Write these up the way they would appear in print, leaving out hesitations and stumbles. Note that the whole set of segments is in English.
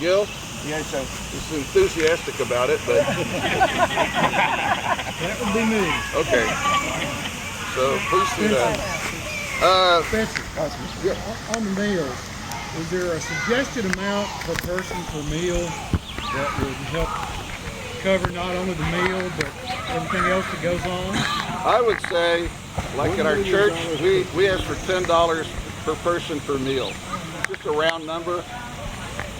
Gil? Yes, sir. He's enthusiastic about it, but That would be me. okay. So please do that. Spencer, Yeah. on the meals, is there a suggested amount per person per meal that would help cover not only the meal but everything else that goes on? I would say, like at our church, we ask for $10 per person per meal. Just a round number.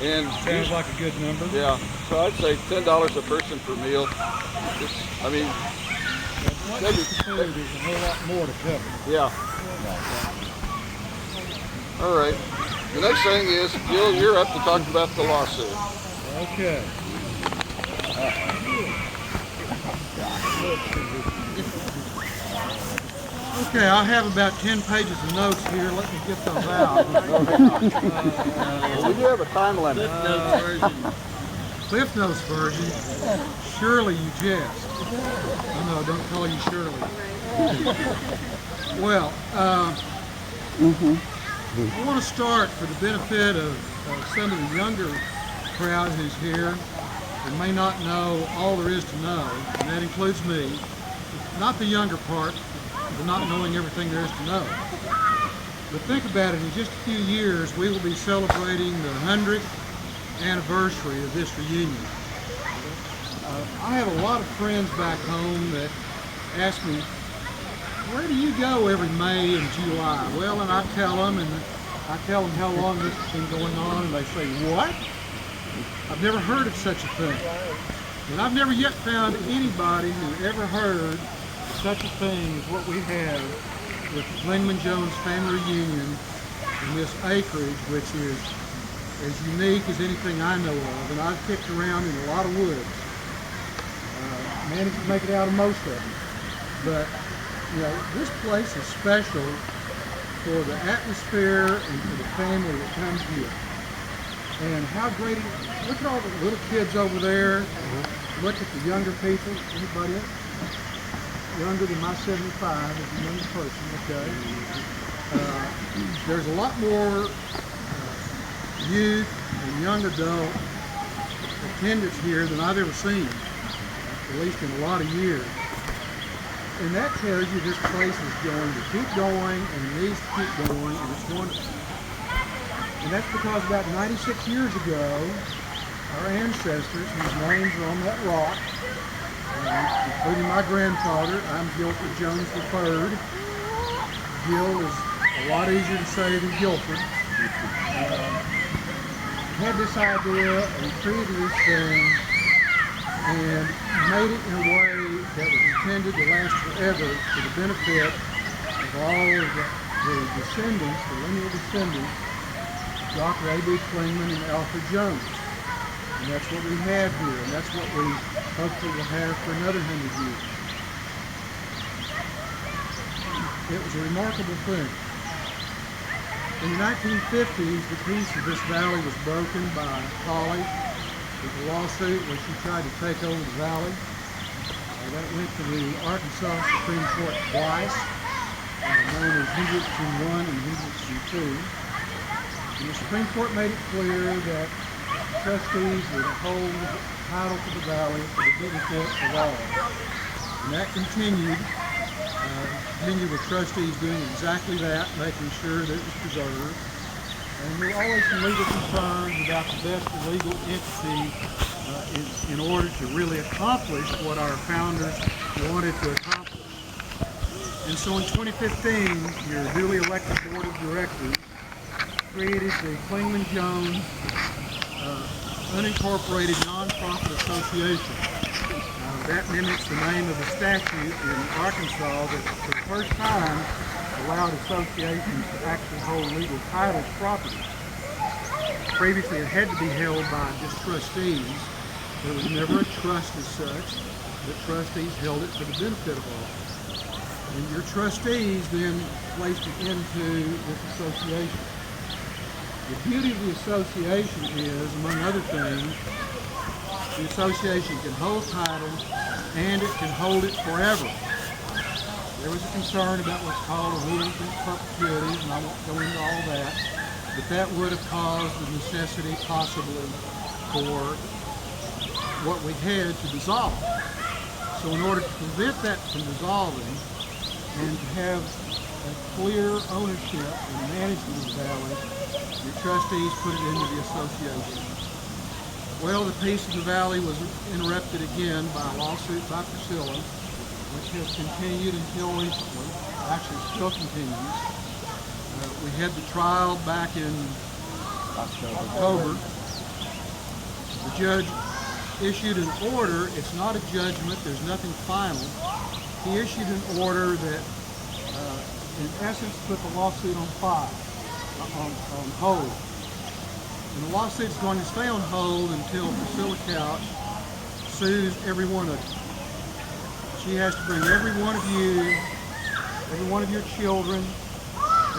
And Sounds like a good number. yeah, so I'd say $10 a person per meal. I mean, Once you get the food, there's a whole lot more to cover. yeah. All right. The next thing is, Gil, you're up to talk about the lawsuit. Okay. Okay, I have about 10 pages of notes here. Let me get those out. Well, we do have a time limit. Cliff Notes version. Surely you jest. Oh, no, don't call you Shirley. Well, I want to start for the benefit of some of the younger crowd who's here and may not know all there is to know, and that includes me. Not the younger part, but not knowing everything there is to know. But think about it, in just a few years, we will be celebrating the 100th anniversary of this reunion. I have a lot of friends back home that ask me, where do you go every May and July? Well, and I tell them how long this has been going on, and they say, what? I've never heard of such a thing. And I've never yet found anybody who ever heard of such a thing as what we have with the Clingman-Jones family reunion and this acreage, which is as unique as anything I know of. And I've kicked around in a lot of woods. Managed to make it out of most of them. But, you know, this place is special for the atmosphere and for the family that comes here. And how great it is. Look at all the little kids over there. Look at the younger people. Anybody else? Younger than my 75 as a young person, okay? There's a lot more youth and young adult attendance here than I've ever seen, at least in a lot of years. And that tells you this place is going to keep going and needs to keep going, and it's wonderful. And that's because about 96 years ago, our ancestors, whose names are on that rock, including my grandfather, I'm Guilford Jones III. Gil is a lot easier to say than Guilford. Had this idea and created this thing and made it in a way that was intended to last forever for the benefit of all of the descendants, the lineal descendants, Dr. A.B. Clingman and Alfred Jones. And that's what we have here, and that's what we hopefully will have for another 100 years. It was a remarkable thing. In the 1950s, the peace of this valley was broken by Polly with a lawsuit where she tried to take over the valley. That went to the Arkansas Supreme Court twice, known as Hendrickson I and Hendrickson II. And the Supreme Court made it clear that trustees would hold title to the valley for the benefit of all. And that continued with trustees doing exactly that, making sure that it was preserved. And there were always some legal concerns about the best legal entity in order to really accomplish what our founders wanted to accomplish. And so in 2015, your duly elected board of directors created the Clingman-Jones Unincorporated Nonprofit Association. That mimics the name of the statute in Arkansas that for the first time allowed associations to actually hold legal title to property. Previously it had to be held by just trustees. There was never a trust as such, but trustees held it for the benefit of all. And your trustees then placed it into this association. The beauty of the association is, among other things, the association can hold title and it can hold it forever. There was a concern about what's called a rule of perpetuity, and I won't go into all that. but that would have caused the necessity possibly for what we had to dissolve. So in order to prevent that from dissolving and to have a clear ownership and management of the valley, the trustees put it into the association. Well, the peace of the valley was interrupted again by a lawsuit by Priscilla, which has continued until recently. Actually, still continues. We had the trial back in October. The judge issued an order. It's not a judgment. There's nothing final. He issued an order that, in essence, put the lawsuit on on hold. And the lawsuit's going to stay on hold until Priscilla Couch sues every one of you. She has to bring every one of you, every one of your children,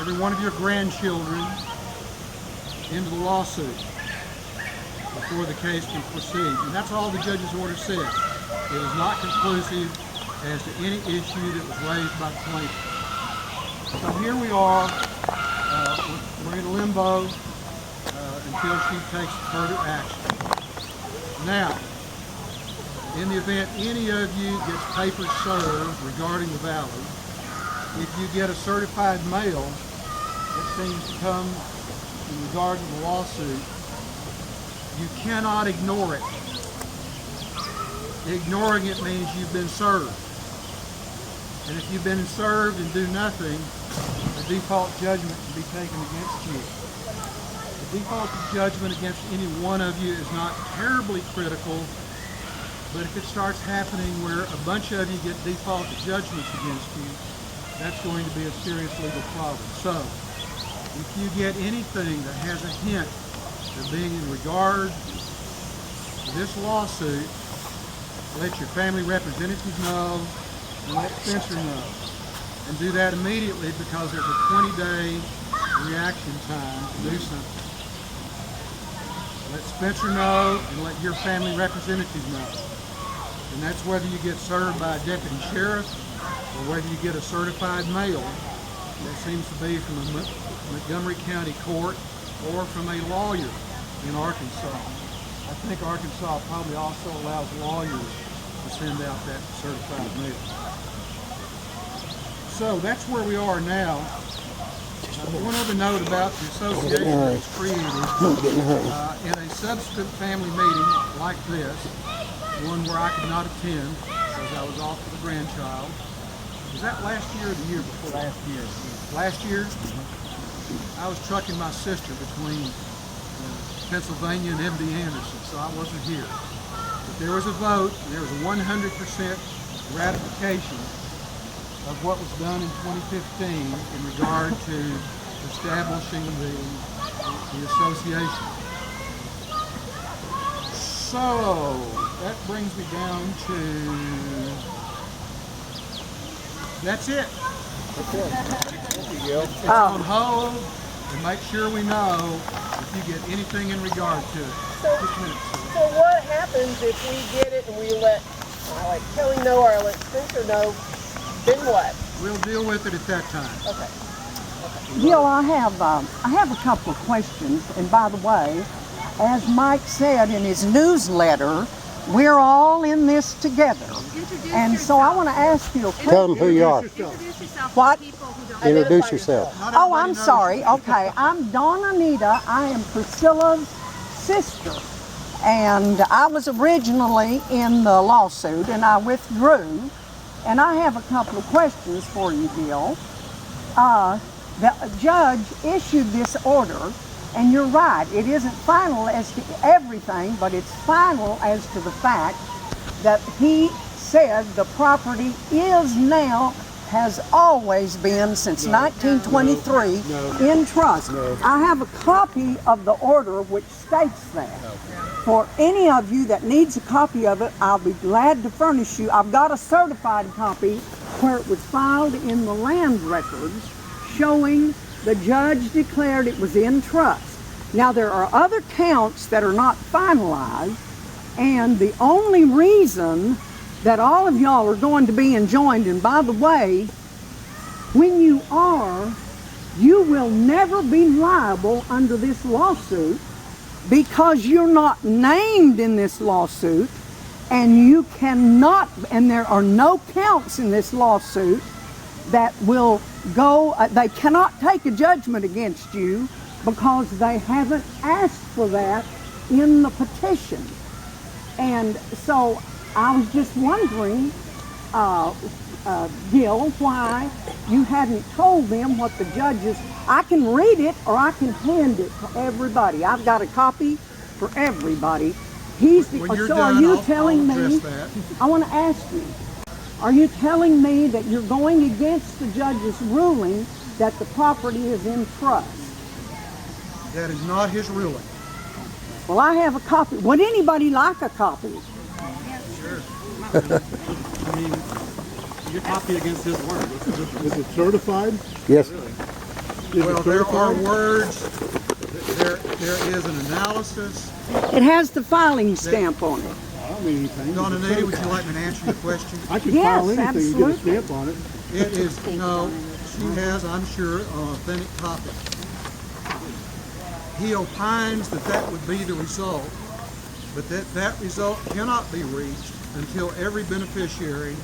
every one of your grandchildren into the lawsuit before the case can proceed. And that's all the judge's order says. It is not conclusive as to any issue that was raised by the plaintiff. So here we are. We're in limbo until she takes further action. Now, in the event any of you gets papers served regarding the valley, if you get a certified mail that seems to come in regard to the lawsuit, you cannot ignore it. Ignoring it means you've been served. And if you've been served and do nothing, a default judgment can be taken against you. The default judgment against any one of you is not terribly critical, but if it starts happening where a bunch of you get default judgments against you, that's going to be a serious legal problem. So, if you get anything that has a hint of being in regard to this lawsuit, let your family representatives know and let Spencer know. And do that immediately because there's a 20-day reaction time to do something. Let Spencer know and let your family representative know. And that's whether you get served by a deputy sheriff or whether you get a certified mail that seems to be from a Montgomery County court or from a lawyer in Arkansas. I think Arkansas probably also allows lawyers to send out that certified mail. So that's where we are now. One other note about the association that was created in a subsequent family meeting like this, one where I could not attend because I was off with a grandchild. Was that last year or the year before? Last year. Last year? I was trucking my sister between Pennsylvania and MD Anderson, so I wasn't here. But there was a vote, and there was a 100% ratification of what was done in 2015 in regard to establishing the association. So that brings me down to, that's it. Okay. Thank you, Gil. It's on hold, and make sure we know if you get anything in regard to it. Just a minute, sir. So what happens if we get it and we let Kelly know or let Spencer know? Then what? We'll deal with it at that time. Okay. Gil, I have a couple of questions, and by the way, as Mike said in his newsletter, we're all in this together. And so I want to ask you a question. Tell them who you are. Introduce yourself What? to people who don't Introduce yourself. Not Oh, everybody I'm knows sorry. you. Okay, I'm Dawn Anita. I am Priscilla's sister. And I was originally in the lawsuit, and I withdrew. And I have a couple of questions for you, Gil. The judge issued this order, and you're right, it isn't final as to everything, but it's final as to the fact that he said the property is now, has always been since 1923 in trust. I have a copy of the order which states that. For any of you that needs a copy of it, I'll be glad to furnish you. I've got a certified copy where it was filed in the land records showing the judge declared it was in trust. Now there are other counts that are not finalized, and the only reason that all of y'all are going to be enjoined, and by the way, when you are you will never be liable under this lawsuit because you're not named in this lawsuit, and you cannot, and there are no counts in this lawsuit that will go, they cannot take a judgment against you because they haven't asked for that in the petition. And so I was just wondering, Gil, why you hadn't told them what the judges, I can read it or I can hand it to everybody. I've got a copy for everybody. When you're So done, are you I'll telling me, address that. I want to ask you, are you telling me that you're going against the judge's ruling that the property is in trust? That is not his ruling. Well, I have a copy. Would anybody like a copy? I mean, your copy against his word. Is it certified? Yes. Is Well, it there are certified? words, there is an analysis. It has the filing stamp on it. I don't mean anything. Donna Is it Nady, would you certified? like me to answer your question? I can Yes, file anything and get a absolutely. stamp on it. It is, no, she has, I'm sure, an authentic copy. He opines that that would be the result, but that result cannot be reached until every beneficiary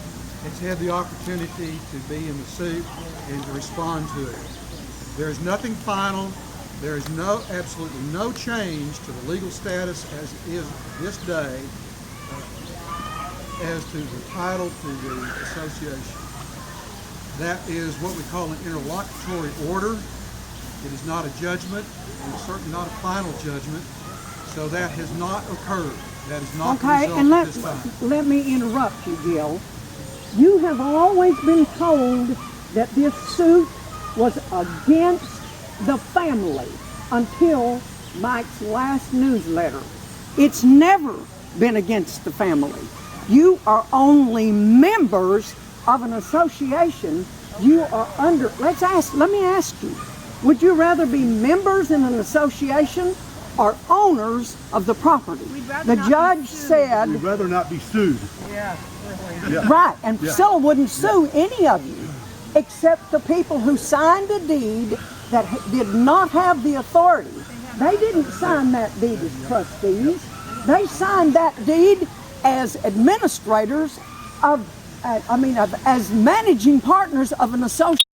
has had the opportunity to be in the suit and to respond to it. There is nothing final. There is absolutely no change to the legal status as is this day as to the title to the association. That is what we call an interlocutory order. It is not a judgment, and it's certainly not a final judgment. So that has not occurred. That is not the Okay, result and at this time. let me interrupt you, Gil. You have always been told that this suit was against the family until Mike's last newsletter. It's never been against the family. You are only members of an association. You are under, let me ask you, would you rather be members in an association or owners of the property? The judge said, We'd rather not be sued. right, and Priscilla wouldn't sue any of you except the people who signed a deed that did not have the authority. They didn't sign that deed as trustees. They signed that deed as administrators as managing partners of an association.